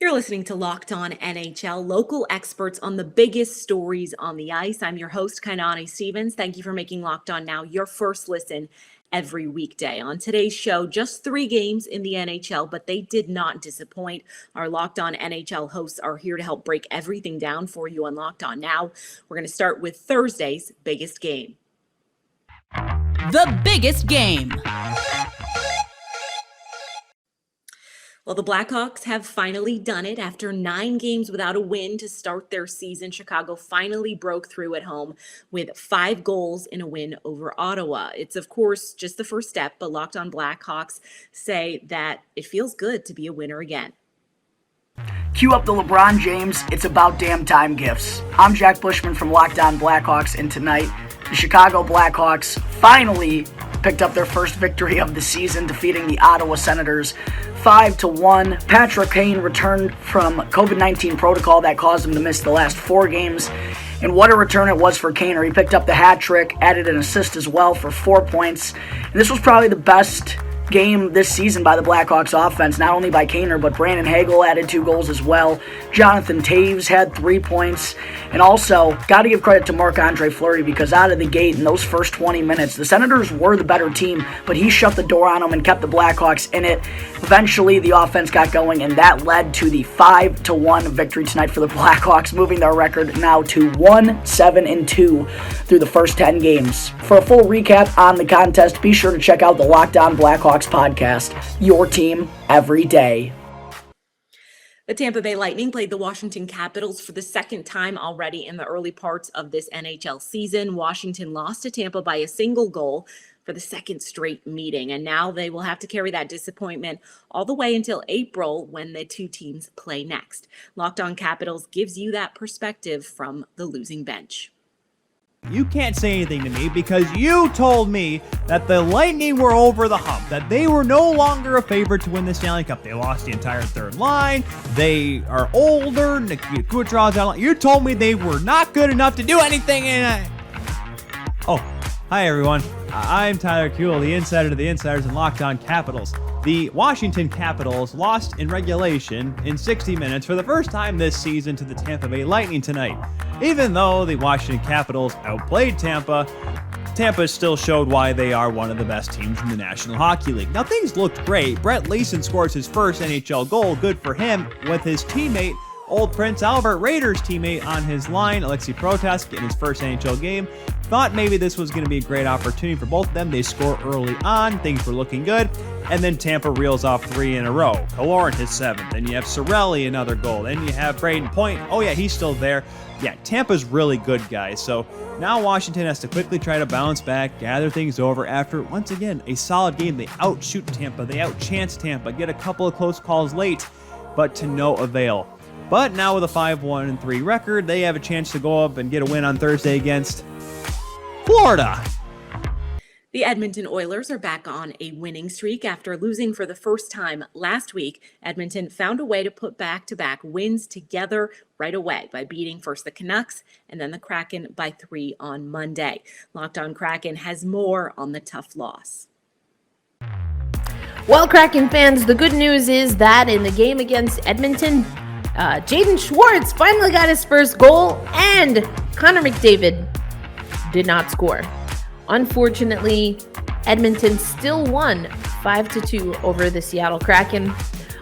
You're listening to Locked On NHL, local experts on the biggest stories on the ice. I'm your host, Kainani Stevens. Thank you for making Locked On Now your first listen every weekday. On today's show, just 3 games in the NHL, but they did not disappoint. Our Locked On NHL hosts are here to help break everything down for you on Locked On Now. We're going to start with Thursday's biggest game. The biggest game. Well, the Blackhawks have finally done it. After 9 games without a win to start their season, Chicago finally broke through at home with 5 goals in a win over Ottawa. It's, of course, just the first step, but Locked On Blackhawks say that it feels good to be a winner again. Cue up the LeBron James, it's about damn time gifts. I'm Jack Bushman from Locked On Blackhawks, and tonight, the Chicago Blackhawks finally picked up their first victory of the season, defeating the Ottawa Senators 5-1. Patrick Kane returned from COVID-19 protocol that caused him to miss the last 4 games. And what a return it was for Kane. He picked up the hat trick, added an assist as well for 4 points. And this was probably the best game this season by the Blackhawks offense, not only by Kaner, but Brandon Hagel added 2 goals as well. Jonathan Taves had 3 points. And also, got to give credit to Marc-Andre Fleury, because out of the gate in those first 20 minutes, the Senators were the better team, but he shut the door on them and kept the Blackhawks in it. Eventually, the offense got going, and that led to the 5-1 victory tonight for the Blackhawks, moving their record now to 1-7-2 through the first 10 games. For a full recap on the contest, be sure to check out the Locked On Blackhawks podcast, your team every day. The Tampa Bay Lightning played the Washington Capitals for the second time already in the early parts of this NHL season. Washington lost to Tampa by a single goal for the second straight meeting, and now they will have to carry that disappointment all the way until April when the 2 teams play next. Locked On Capitals gives you that perspective from the losing bench. You can't say anything to me because you told me that the Lightning were over the hump, that they were no longer a favorite to win the Stanley Cup. They lost the entire third line. They are older. Nikita Kucherov's out. You told me they were not good enough to do anything. Oh, hi everyone. I'm Tyler Kuehl, the insider to the insiders and Locked On Capitals. The Washington Capitals lost in regulation in 60 minutes for the first time this season to the Tampa Bay Lightning tonight. Even though the Washington Capitals outplayed Tampa, Tampa still showed why they are one of the best teams in the National Hockey League. Now, things looked great. Brett Leason scores his first NHL goal, good for him, with his teammate, old Prince Albert, Raiders teammate on his line, Alexei Protask, in his first NHL game. Thought maybe this was going to be a great opportunity for both of them. They score early on. Things were looking good. And then Tampa reels off 3 in a row. Killorn his 7th. Then you have Cirelli, another goal. Then you have Braden Point. Oh, yeah, he's still there. Yeah, Tampa's really good, guys. So now Washington has to quickly try to bounce back, gather things over after, once again, a solid game. They outshoot Tampa. They outchance Tampa. Get a couple of close calls late, but to no avail. But now with a 5-1-3 record, they have a chance to go up and get a win on Thursday against Florida. The Edmonton Oilers are back on a winning streak after losing for the first time last week. Edmonton found a way to put back-to-back wins together right away by beating first the Canucks and then the Kraken by 3 on Monday. Locked On Kraken has more on the tough loss. Well, Kraken fans, the good news is that in the game against Edmonton, Jaden Schwartz finally got his first goal, and Connor McDavid did not score. Unfortunately, Edmonton still won 5-2 over the Seattle Kraken.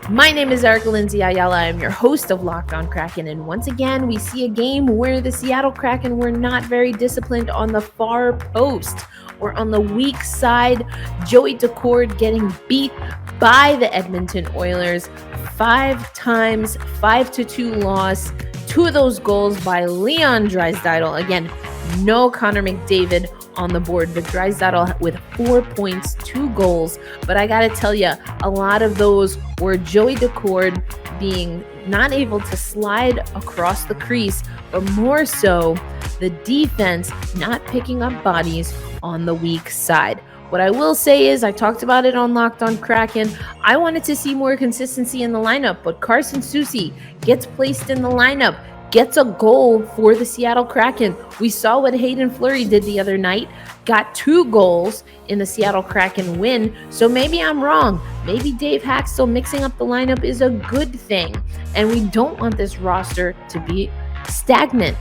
My name is Erica Lindsay Ayala. I'm your host of Locked On Kraken, and once again, we see a game where the Seattle Kraken were not very disciplined on the far post or on the weak side. Joey Daccord getting beat by the Edmonton Oilers 5 times, 5-2 loss. 2 of those goals by Leon Draisaitl. Again, no Connor McDavid on the board, but Draisaitl with 4 points, 2 goals. But I gotta tell you, a lot of those were Joey Daccord being not able to slide across the crease, but more so the defense not picking up bodies on the weak side. What I will say is, I talked about it on Locked On Kraken, I wanted to see more consistency in the lineup, but Carson Soucy gets placed in the lineup, gets a goal for the Seattle Kraken. We saw what Hayden Fleury did the other night, got 2 goals in the Seattle Kraken win. So maybe I'm wrong. Maybe Dave Haxtell mixing up the lineup is a good thing. And we don't want this roster to be stagnant,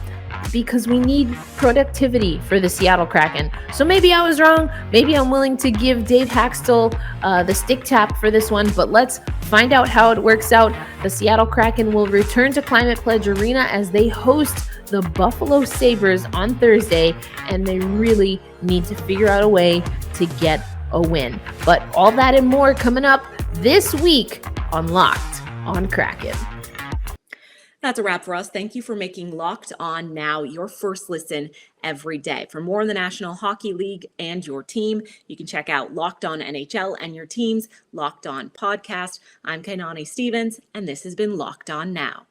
because we need productivity for the Seattle Kraken. So maybe I was wrong. Maybe I'm willing to give Dave Haxtell the stick tap for this one, but let's find out how it works out. The Seattle Kraken will return to Climate Pledge Arena as they host the Buffalo Sabres on Thursday, and they really need to figure out a way to get a win. But all that and more coming up this week on Locked on Kraken. That's a wrap for us. Thank you for making Locked On Now your first listen every day. For more on the National Hockey League and your team, you can check out Locked On NHL and your team's Locked On podcast. I'm Kainani Stevens, and this has been Locked On Now.